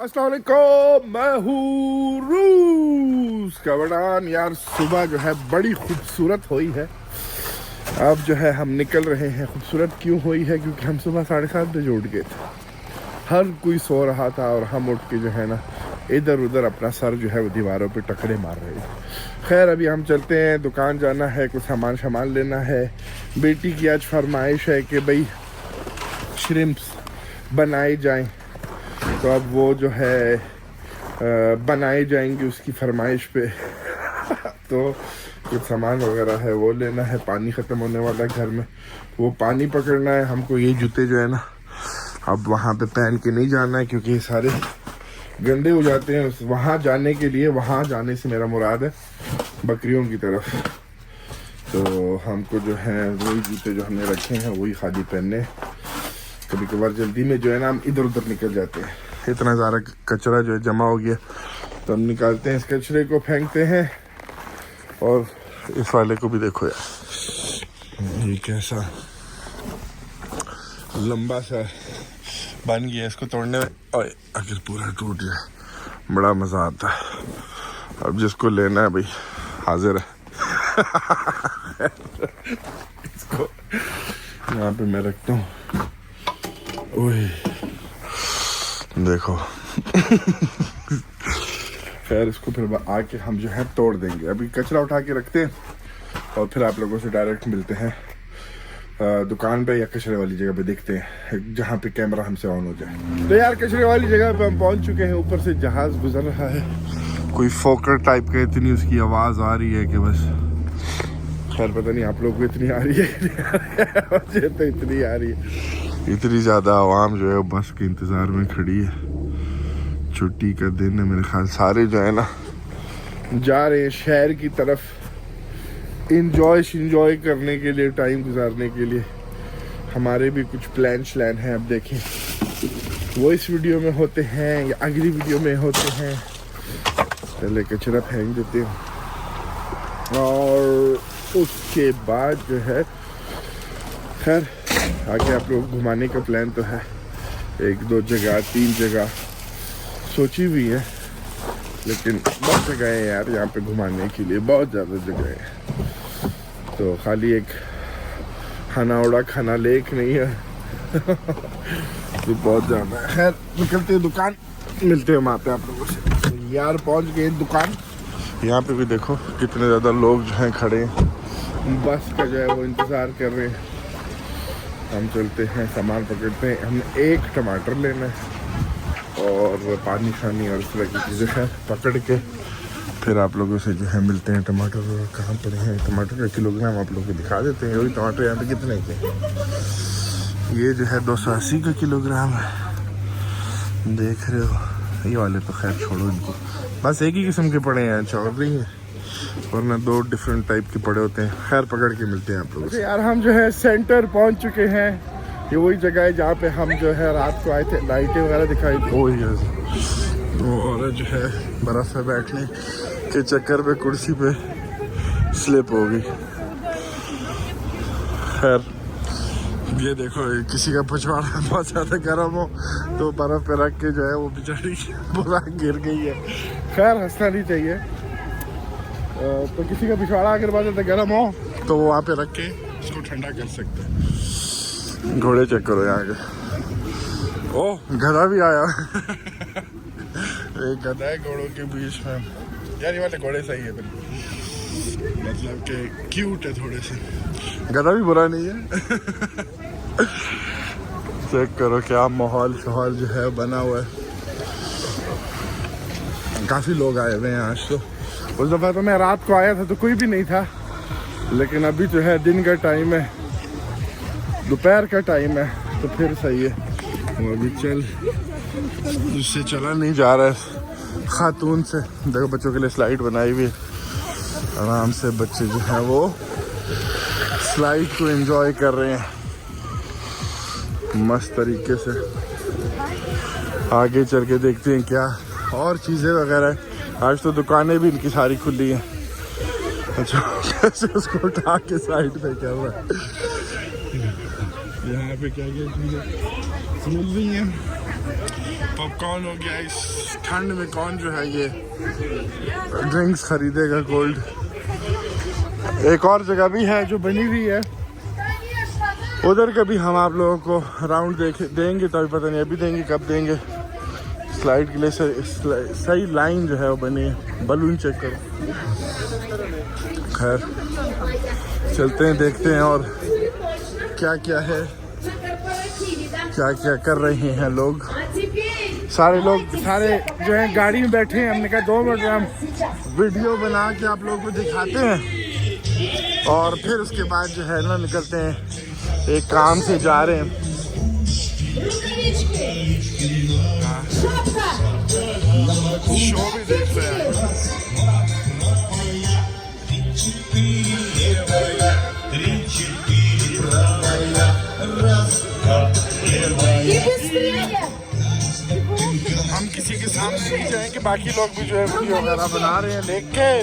अस्सलाम वालेकुम, मैं हूँ रूस का वडान। यार सुबह जो है बड़ी खूबसूरत हुई है। अब जो है हम निकल रहे हैं। खूबसूरत क्यों हुई है? क्योंकि हम सुबह 7:30 बजे उठ गए थे। हर कोई सो रहा था और हम उठ के जो है ना इधर उधर अपना सर जो है वो दीवारों पे टकरे मार रहे थे। खैर अभी हम चलते हैं, दुकान जाना है, कुछ सामान लेना है। बेटी की आज फरमाइश है कि भाई श्रिम्प्स बनाए जाएं, तो अब वो जो है बनाए जाएंगे उसकी फरमाइश पे। तो कुछ सामान वगैरह है वो लेना है। पानी ख़त्म होने वाला है घर में, वो पानी पकड़ना है हमको। ये जूते जो है ना अब वहाँ पे पहन के नहीं जाना है क्योंकि सारे गंदे हो जाते हैं। वहाँ जाने के लिए, वहाँ जाने से मेरा मुराद है बकरियों की तरफ। तो हमको जो है वही जूते जो हमने रखे हैं वही खाली पहनने। कभी कभार जल्दी में जो है ना हम इधर उधर निकल जाते हैं। इतना ज़्यादा कचरा जो है जमा हो गया, तो हम निकालते हैं, इस कचरे को फेंकते हैं। और इस वाले को भी देखो यार, ये कैसा लंबा सा बन गया। इसको तोड़ने में और अगर पूरा टूट जाए बड़ा मज़ा आता है। अब जिसको लेना है भाई हाजिर है। इसको यहाँ पे मैं रखता हूँ। ओए देखो। खैर इसको फिर आके हम जो है तोड़ देंगे। अभी कचरा उठा के रखते हैं और फिर आप लोगों से डायरेक्ट मिलते हैं दुकान पे या कचरे वाली जगह पे। देखते हैं जहाँ पे कैमरा हमसे ऑन हो जाए। तो यार कचरे वाली जगह पे हम पहुँच चुके हैं। ऊपर से जहाज गुजर रहा है, कोई फोकर टाइप का, इतनी उसकी आवाज़ आ रही है कि बस। खैर पता नहीं आप लोग को इतनी आ रही है, मुझे तो इतनी आ रही है। इतनी ज़्यादा आवाम जो है बस के इंतज़ार में खड़ी है। छुट्टी का दिन है, मेरे ख्याल सारे जो है ना जा रहे हैं शहर की तरफ इंजॉय करने के लिए, टाइम गुजारने के लिए। हमारे भी कुछ प्लान हैं, अब देखें वो इस वीडियो में होते हैं या अगली वीडियो में होते हैं। पहले कचरा फेंक देते हैं और उसके बाद जो है खैर आगे आप लोग घुमाने का प्लान तो है। 1-2 जगह 3 जगह सोची हुई है, लेकिन बहुत जगह है यार यहाँ पे घुमाने के लिए, बहुत ज़्यादा जगह है। तो खाली एक खाना लेक नहीं है। तो बहुत ज़्यादा है। खैर निकलते हैं, दुकान मिलते हैं वहाँ पे आप लोगों से। यार पहुँच गए दुकान। यहाँ पे भी देखो कितने ज़्यादा लोग जो हैं खड़े हैं, बस का जो है वो इंतज़ार कर रहे हैं। हम चलते हैं, सामान पकड़ते हैं। हमने एक टमाटर लेना है और पानी और इस तरह की चीज़ें हैं। पकड़ के फिर आप लोगों से जो है मिलते हैं। टमाटर कहाँ पड़े हैं? टमाटर का किलोग्राम आप लोगों को दिखा देते हैं। वही टमाटर यहाँ पे कितने के? ये जो है 280 का किलोग्राम है, देख रहे हो। ये वाले तो खैर छोड़ो इनको, बस एक ही किस्म के पड़े हैं, चौड़ रही हैं, वरना 2 डिफरेंट टाइप के पड़े होते हैं। खैर पकड़ के मिलते हैं आप लोगों से। यार हम जो है सेंटर पहुँच चुके हैं। ये वही जगह है जहाँ पे हम जो है रात को आए थे, लाइटें वगैरह दिखाई दी। और जो है बर्फ़ में बैठने के चक्कर में कुर्सी पे स्लिप हो गई। खैर ये देखो, किसी का पिछवाड़ा बहुत ज़्यादा गर्म हो तो बर्फ़ पे रख के जो है वो बेचारी पूरा गिर गई है। खैर हंसना नहीं चाहिए। तो किसी का पिछवाड़ा अगर बहुत ज़्यादा गर्म हो तो वो वहाँ पे रख के उसको ठंडा कर सकते हैं। घोड़े चेक करो यहाँ के। ओह गधा भी आया। एक गधा है घोड़ों के बीच में। यार ये वाले घोड़े सही है बिल्कुल, मतलब कि क्यूट है थोड़े से। गधा भी बुरा नहीं है। चेक करो क्या माहौल जो है बना हुआ है। काफ़ी लोग आए हुए हैं आज तो। उस दफ़ा तो मैं रात को आया था तो कोई भी नहीं था, लेकिन अभी जो है दिन का टाइम है, दोपहर का टाइम है, तो फिर सही है। वो अभी उससे चला नहीं जा रहा है, खातून से। देखो बच्चों के लिए स्लाइड बनाई हुई है, आराम से बच्चे जो हैं वो स्लाइड को एंजॉय कर रहे हैं मस्त तरीके से। आगे चल के देखते हैं क्या और चीज़ें वगैरह। आज तो दुकानें भी इनकी सारी खुली हैं। अच्छा कैसे उसको उठा के साइड पे कर रहा है। यहाँ पे क्या चीज़ें मिल रही हैं। पॉपकॉर्न हो गया। इस ठंड में कौन जो है ये ड्रिंक्स खरीदेगा कोल्ड। एक और जगह भी है जो बनी हुई है, उधर का भी हम आप लोगों को राउंड देंगे, तो अभी पता नहीं अभी देंगे कब देंगे। स्लाइड के लिए सही लाइन जो है वो बनी है। बलून चेक करो। खैर चलते हैं, देखते हैं और क्या क्या है, क्या क्या कर रहे हैं लोग। सारे जो हैं गाड़ी में बैठे हैं। हमने कहा 2 मिनट हम वीडियो बना के आप लोगों को दिखाते हैं और फिर उसके बाद जो है ना निकलते हैं, एक काम से जा रहे हैं। शो भी देख रहे हैं। हम किसी के सामने नहीं जाएंगे, बाकी लोग भी जो है वीडियो वगैरह बना रहे हैं, लेकिन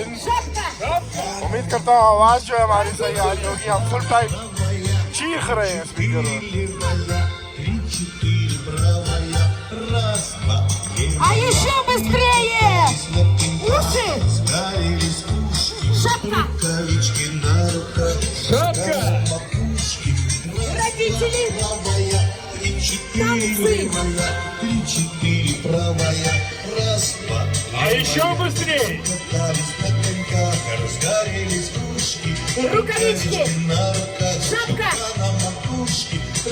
उम्मीद करता हूँ आवाज़ जो है हमारी सही आ रही होगी। हम फुल टाइम चीख रहे हैं स्पीकर में। А еще быстрее! Уши! Шапка! Шапка! Родители! Танцы! А еще быстрее! Рукавички! Шапка!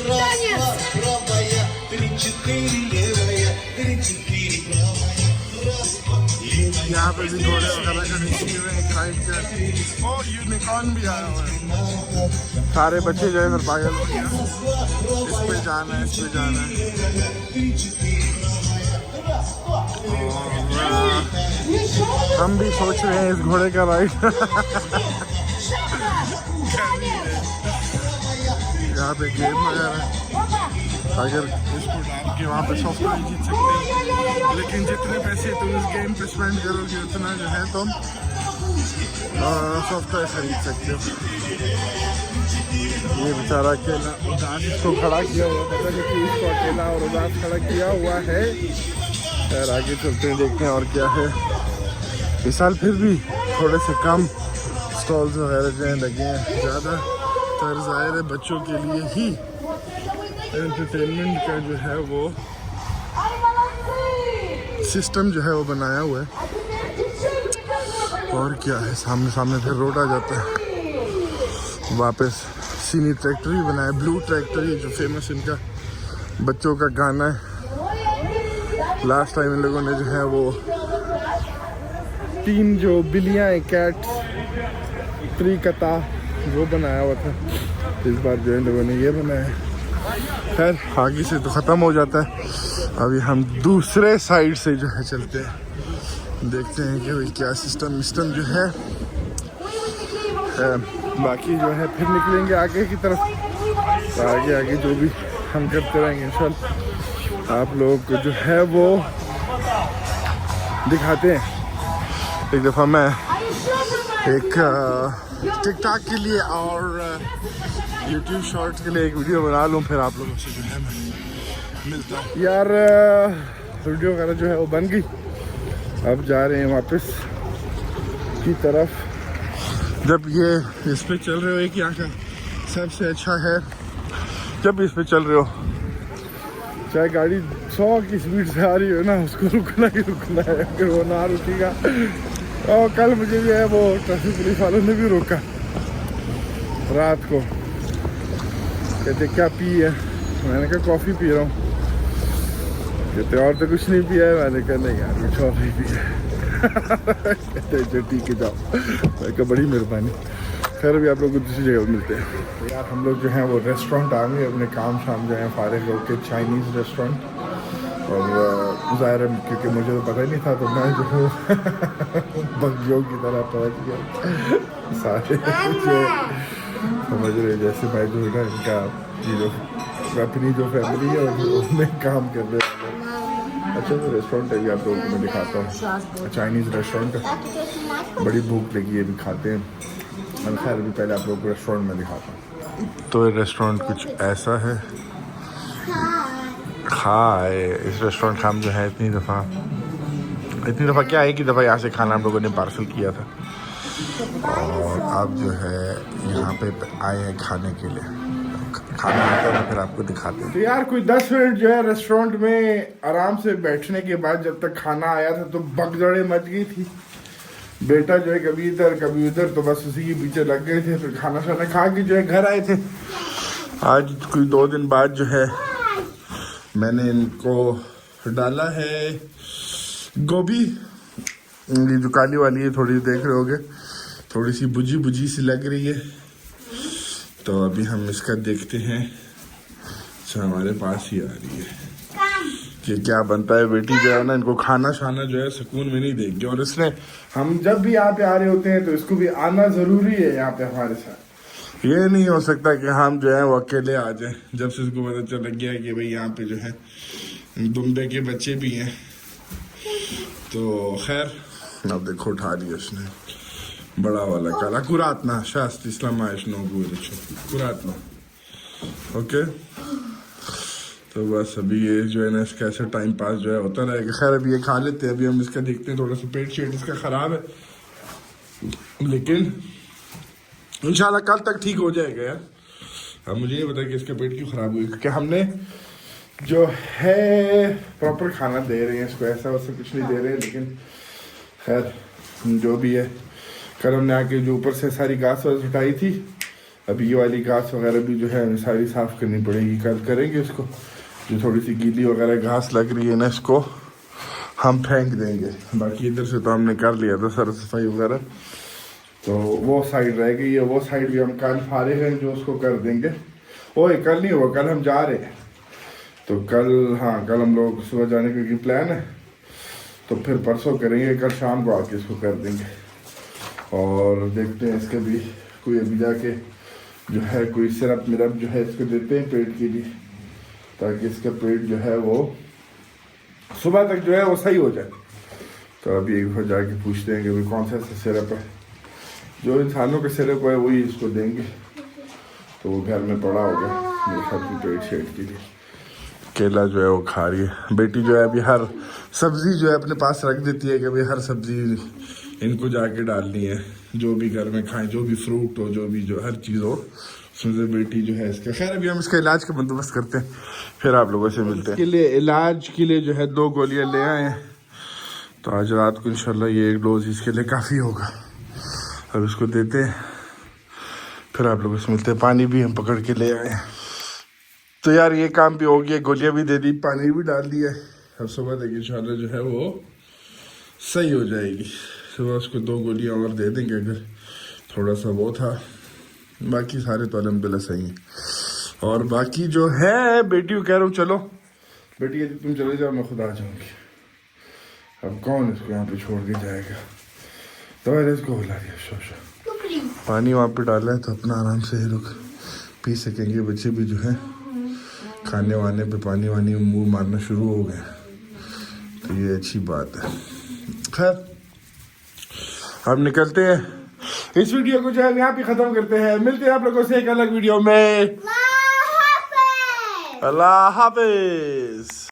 Танец! यहाँ पे भी घोड़े वगैरह खड़े हुए हैं साइड से। ओ यूनिकॉर्न भी आया हुआ है। सारे बच्चे जो है फिर पागल हो गए, इस पे जाना है, इस पे जाना है। और हम भी सोच रहे हैं इस घोड़े का राइड। यहाँ पे गेम वगैरह है, अगर इसको डाल के वहाँ पे सॉफ्टवेयर जीत सकते हैं, लेकिन जितने पैसे तुम इस गेम पे स्पेंड करोगे उतना जो है तुम सॉफ्टवेयर खरीद सकते हो। ये बेचारा अकेला उदास इसको खड़ा किया हुआ, पता नहीं कि इसको अकेला और उदास खड़ा किया हुआ है। यार आगे चलते हैं, देखते हैं और क्या है। इस साल फिर भी थोड़े से कम स्टॉल्स वगैरह जो हैं लगे हैं, ज़्यादा तर ज़ाहिर है बच्चों के लिए ही एंटरटेनमेंट का जो है वो सिस्टम जो है वो बनाया हुआ है। और क्या है, सामने सामने फिर रोड आ जाता है। वापस सीनी ट्रैक्टर भी बनाया, ब्लू ट्रैक्टर ही जो फेमस इनका बच्चों का गाना है। लास्ट टाइम इन लोगों ने जो है वो 3 जो बिल्लियाँ हैं, कैट्स, त्रिकता, वो बनाया हुआ था। इस बार जो इन लोगों ने ये बनाया है। खैर आगे से तो ख़त्म हो जाता है, अभी हम दूसरे साइड से जो है चलते हैं, देखते हैं कि भाई क्या सिस्टम जो है। बाकी जो है फिर निकलेंगे आगे की तरफ, तो आगे जो भी हम करते रहेंगे इंशाल्लाह आप लोगों को जो है वो दिखाते हैं। एक दफ़ा मैं एक टिकटॉक के लिए और यूट्यूब शॉर्ट्स के लिए एक वीडियो बना लूँ, फिर आप लोगों से जो है मैं मिलता हूँ। यार वीडियो वगैरह जो है वो बन गई, अब जा रहे हैं वापस की तरफ। जब ये इस पे चल रहे हो, एक यहाँ का सबसे अच्छा है जब इस पे चल रहे हो, चाहे गाड़ी 100 की स्पीड से आ रही हो ना, उसको रुकना ही रुकना है, अगर वो ना रुकेगा। और कल मुझे भी है वो ट्रैफिक पुलिस वालों ने भी रोका रात को, कहते क्या पी है, मैंने कहा कॉफ़ी पी रहा हूँ, कहते और तो कुछ नहीं पिया है, मैंने कहा नहीं यार कुछ और नहीं पिया है। कहते जो ठीक है जाओ, मैंने कहा बड़ी मेहरबानी। खैर भी आप लोग को दूसरी जगह मिलते हैं। यार हम लोग जो हैं वो रेस्टोरेंट आ गए, अपने काम शाम जो है फारिग होके, चाइनीज़ रेस्टोरेंट। और ज़ाहिर है क्योंकि मुझे तो पता ही नहीं था, तो मैं जो हूँ बग्गियों की तरह पहुँच गया। सारे जो समझ रहे जैसे मैं जो है ना इनका जो अपनी जो फैमिली है उनमें काम कर रहे हैं। अच्छा तो रेस्टोरेंट है, आप लोगों को मैं दिखाता हूँ, चाइनीज़ रेस्टोरेंट है। बड़ी भूख लगी है, अभी खाते हैं। खैर अभी पहले आप लोगों को रेस्टोरेंट में दिखाता हूँ। तो ये रेस्टोरेंट कुछ ऐसा है, खाए इस रेस्टोरेंट का हम जो है इतनी दफ़ा क्या है कि दफ़ा यहाँ से खाना हम लोगों ने पार्सल किया था और अब जो है यहाँ पे आए हैं खाने के लिए। खाना आता है फिर आपको दिखाते हैं। तो यार कोई 10 मिनट जो है रेस्टोरेंट में आराम से बैठने के बाद जब तक खाना आया था तो भगदड़े मच गई थी। बेटा जो है कभी इधर कभी उधर, तो बस उसी के पीछे लग गए थे। फिर खाना शाना खा के जो है घर आए थे। आज कोई 2 दिन बाद जो है मैंने इनको डाला है गोभी। ये जो काली वाली है थोड़ी देख रहे होगे, थोड़ी सी बुझी सी लग रही है। तो अभी हम इसका देखते हैं। अच्छा हमारे पास ही आ रही है कि क्या बनता है। बेटी जो है ना इनको खाना शाना जो है सुकून में नहीं देगी। और इसने हम जब भी यहाँ पे आ रहे होते हैं तो इसको भी आना ज़रूरी है यहाँ पे हमारे साथ। ये नहीं हो सकता कि हम जो है वो अकेले आ जाएं। जब से इसको पता चल गया कि भाई यहाँ पे जो है दुम्बे के बच्चे भी हैं। तो खैर अब देखो उठा लिया उसने बड़ा वाला काला कुरातना शास्त इस्लाम कुरातना। ओके तो बस अभी ये जो है ना इसका ऐसा टाइम पास जो है होता रहेगा। खैर अभी ये खा लेते हैं। अभी हम इसका देखते हैं, थोड़ा सा पेट शेट इसका ख़राब है लेकिन इंशाल्लाह कल तक ठीक हो जाएगा यार। अब मुझे ये पता है कि इसका पेट क्यों ख़राब हुई, क्योंकि हमने जो है प्रॉपर खाना दे रहे हैं इसको, ऐसा वैसा कुछ नहीं दे रहे हैं। लेकिन खैर जो भी है, कल हमने आके जो ऊपर से सारी घास वास उठाई थी, अभी ये वाली घास वगैरह भी जो है सारी साफ़ करनी पड़ेगी। कल करेंगे इसको। जो थोड़ी सी गीली वगैरह घास लग रही है ना इसको हम फेंक देंगे। बाकी इधर से तो हमने कर लिया था सारा सफाई वगैरह, तो वो साइड रह गई है। वो साइड भी हम कल फारिग हैं जो उसको कर देंगे। ओए कल नहीं हुआ, कल हम जा रहे हैं। तो कल हाँ कल हम लोग सुबह जाने का प्लान है, तो फिर परसों करेंगे। कल शाम को आके इसको कर देंगे और देखते हैं इसके भी कोई अभी जाके जो है कोई सिरप मिरप जो है इसको देते हैं पेट के लिए, ताकि इसका पेट जो है वो सुबह तक जो है वो सही हो जाए। तो अभी एक बार जाके पूछते हैं कि भाई कौन सा सिरप है। जो इंसानों का सिरप है वही इसको देंगे। तो वो घर में पड़ा होगा मेरे साथ पेट शेट के लिए। केला जो है वो खा रही है बेटी। जो है अभी हर सब्जी जो है अपने पास रख देती है कि भाई हर सब्जी इनको जाके डालनी है। जो भी घर में खाएं, जो भी फ्रूट हो, जो भी जो हर चीज़ हो, उसमें से बेटी जो है इसका। खैर अभी हम इसका इलाज का बंदोबस्त करते हैं, फिर आप लोगों से मिलते हैं। इसके लिए इलाज के लिए जो है 2 गोलियां ले आए हैं। तो आज रात को इंशाल्लाह ये 1 डोज इसके लिए काफ़ी होगा। अब इसको देते हैं, फिर आप लोगों से मिलते हैं। पानी भी हम पकड़ के ले आए हैं। तो यार ये काम भी हो गया, गोलियां भी दे दी, पानी भी डाल दिया। अब सुबह तक इंशाल्लाह जो है वो सही हो जाएगी। सुबह उसको 2 गोलियां और दे देंगे अगर थोड़ा सा वो था। बाकी सारे तो अल्हम्दुलिल्लाह सही हैं। और बाकी जो है बेटी को कह रहा हूँ चलो बेटी यदि तुम चले जाओ मैं खुद आ जाऊँगी। अब कौन इसको यहाँ पे छोड़ के जाएगा। तो इसको बुला दिया। शोशा पानी वहाँ पे डाला है तो अपना आराम से ये लोग पी सकेंगे। बच्चे भी जो है खाने वाने पे पानी वानी मुंह मारना शुरू हो गए, तो ये अच्छी बात है। खैर हम निकलते हैं। इस वीडियो को जो है यहाँ पे ख़त्म करते हैं। मिलते हैं आप लोगों से एक अलग वीडियो में। अल्लाह हाफ़िज़।